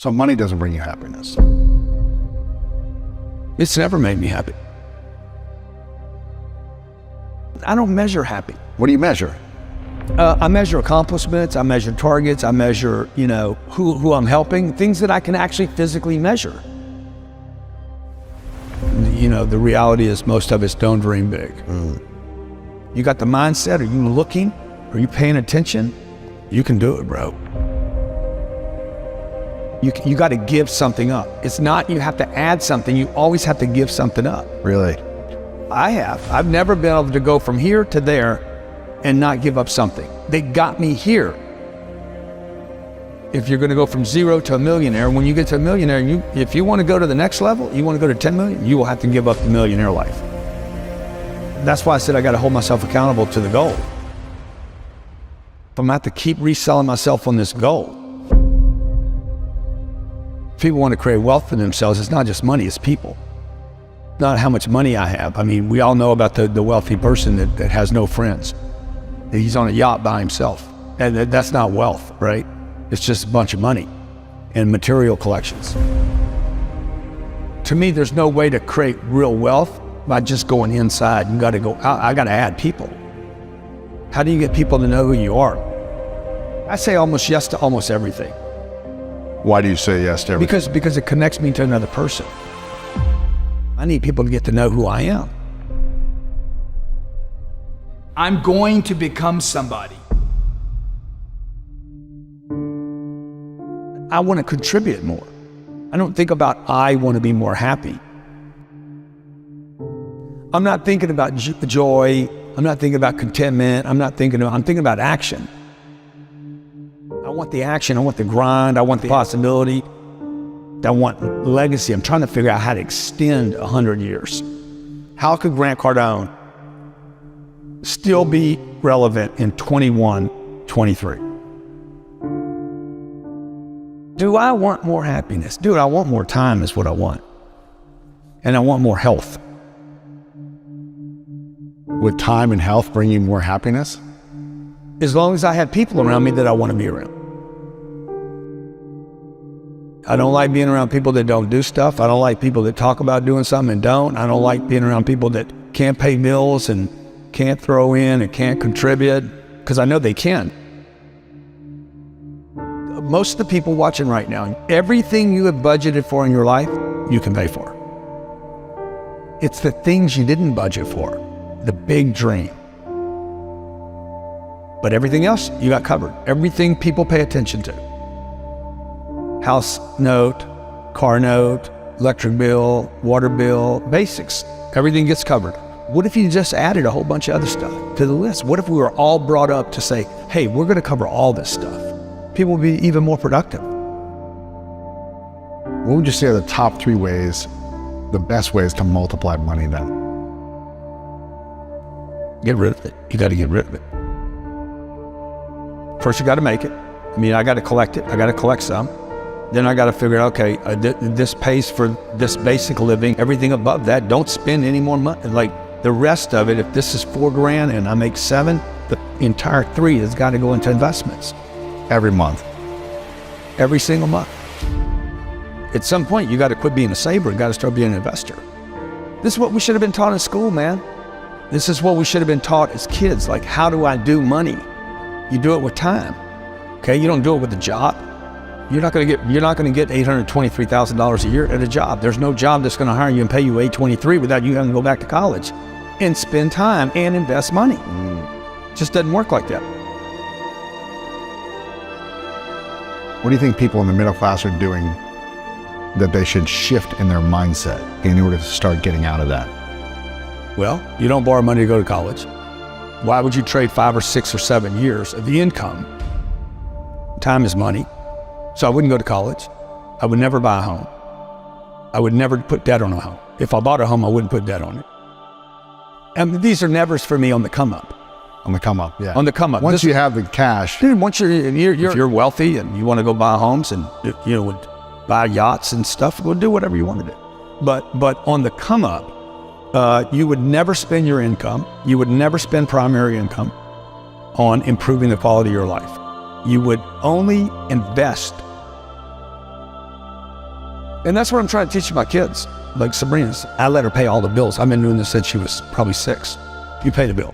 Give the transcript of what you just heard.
So money doesn't bring you happiness. It's never made me happy. I don't measure happy. What do you measure? I measure accomplishments, I measure targets, I measure, who I'm helping, things that I can actually physically measure. The reality is most of it's don't dream big. You got the mindset, are you looking? Are you paying attention? You can do it, bro. You got to give something up. It's not you have to add something, you always have to give something up. Really? I've never been able to go from here to there and not give up something. They got me here. If you're gonna go from 0 to a millionaire, when you get to a millionaire, if you wanna go to the next level, you wanna go to 10 million, you will have to give up the millionaire life. That's why I said I gotta hold myself accountable to the goal. If I'm gonna have to keep reselling myself on this goal. People wanna create wealth for themselves, it's not just money, it's people. Not how much money I have. I mean, we all know about the wealthy person that has no friends. He's on a yacht by himself. And that's not wealth, right? It's just a bunch of money and material collections. To me, there's no way to create real wealth by just going inside. You gotta go out, I gotta add people. How do you get people to know who you are? I say almost yes to almost everything. Why do you say yes to everything? Because it connects me to another person. I need people to get to know who I am. I'm going to become somebody. I want to contribute more. I don't think about I want to be more happy. I'm not thinking about joy. I'm not thinking about contentment. I'm thinking about action. I want the action. I want the grind. I want the possibility. I want legacy. I'm trying to figure out how to extend 100 years. How could Grant Cardone still be relevant in 21, 23? Do I want more happiness? Dude, I want more time is what I want. And I want more health. Would time and health bring you more happiness? As long as I have people around me that I want to be around. I don't like being around people that don't do stuff. I don't like people that talk about doing something and don't. I don't like being around people that can't pay bills and can't throw in and can't contribute, because I know they can. Most of the people watching right now, everything you have budgeted for in your life, you can pay for. It's the things you didn't budget for, the big dream. But everything else, you got covered. Everything people pay attention to. House note, car note, electric bill, water bill, basics. Everything gets covered. What if you just added a whole bunch of other stuff to the list? What if we were all brought up to say, hey, we're gonna cover all this stuff? People would be even more productive. What would you say are the top 3 ways, the best ways to multiply money then? Get rid of it. You gotta get rid of it. First, you gotta make it. I gotta collect it. I gotta collect some. Then I gotta figure out, okay, this pays for this basic living. Everything above that, don't spend any more money. Like the rest of it, if this is $4 grand and I make 7, the entire 3 has gotta go into investments. Every month? Every single month. At some point, you gotta quit being a saver, you gotta start being an investor. This is what we should have been taught in school, man. This is what we should have been taught as kids. Like, how do I do money? You do it with time, okay? You don't do it with a job. You're not gonna get $823,000 a year at a job. There's no job that's gonna hire you and pay you $823 without you having to go back to college and spend time and invest money. It just doesn't work like that. What do you think people in the middle class are doing that they should shift in their mindset in order to start getting out of that? Well, you don't borrow money to go to college. Why would you trade 5 or 6 or 7 years of the income? Time is money. So I wouldn't go to college. I would never buy a home. I would never put debt on a home. If I bought a home, I wouldn't put debt on it. And these are nevers for me on the come up. On the come up, yeah. On the come up. Once you have the cash. Dude, once if you're wealthy and you want to go buy homes and buy yachts and stuff, go do whatever you want to do. But on the come up, you would never spend your income. You would never spend primary income on improving the quality of your life. You would only invest And that's what I'm trying to teach my kids. Like Sabrina's, I let her pay all the bills. I've been doing this since she was probably 6. You pay the bill.